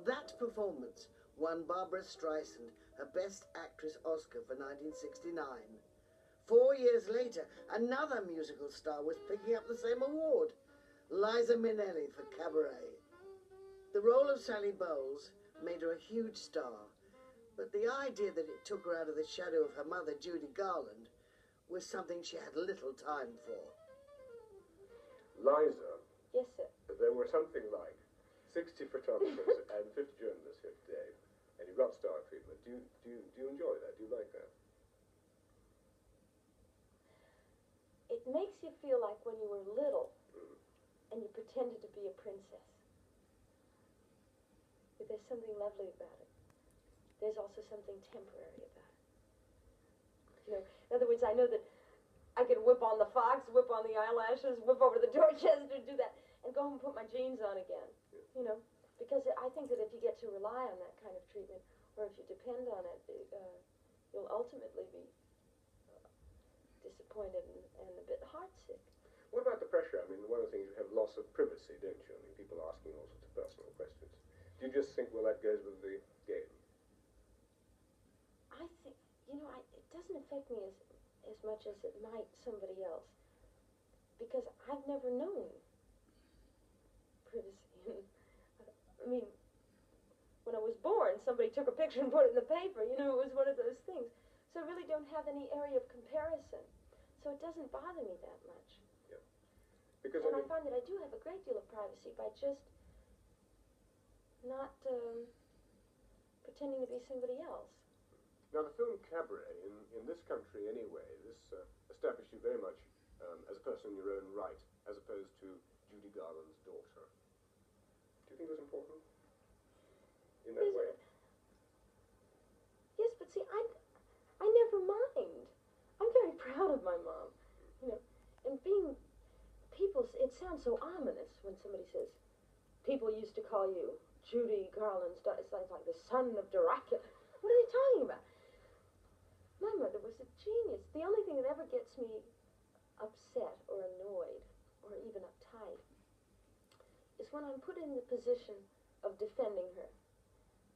That performance won Barbra Streisand her Best Actress Oscar for 1969. 4 years later, another musical star was picking up the same award, Liza Minnelli for Cabaret. The role of Sally Bowles made her a huge star, but the idea that it took her out of the shadow of her mother, Judy Garland, was something she had little time for. Liza. Yes, sir. There were something like 60 photographers and 50 journalists here today, and you got star treatment. Do you enjoy that? Do you like that? It makes you feel like when you were little and you pretended to be a princess. But there's something lovely about it. There's also something temporary about it. You know, in other words, I know that I could whip on the fox, whip on the eyelashes, whip over the Dorchester, do that, and go home and put my jeans on again. You know, because I think that if you get to rely on that kind of treatment, or if you depend on it, you'll ultimately be disappointed and a bit heartsick. What about the pressure? I mean, one of the things you have loss of privacy, don't you? I mean, people asking all sorts of personal questions. Do you just think, well, that goes with the game? I think, you know, it doesn't affect me as much as it might somebody else, because I've never known privacy. I mean, when I was born, somebody took a picture and put it in the paper. You know, it was one of those things. So I really don't have any area of comparison. So it doesn't bother me that much. Yeah. Because and I find that I do have a great deal of privacy by just not pretending to be somebody else. Now, the film Cabaret, in this country anyway, this established you very much as a person in your own right, as opposed to Judy Garland's daughter. Do you think it was important in that way? Yes, but see, I never mind. I'm very proud of my mom, you know, and being it sounds so ominous when somebody says, people used to call you Judy Garland's daughter. It's like the son of Dracula. What are they talking about? My mother was a genius. The only thing that ever gets me upset or annoyed or even uptight is when I'm put in the position of defending her,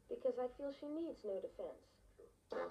because I feel she needs no defense. Sure.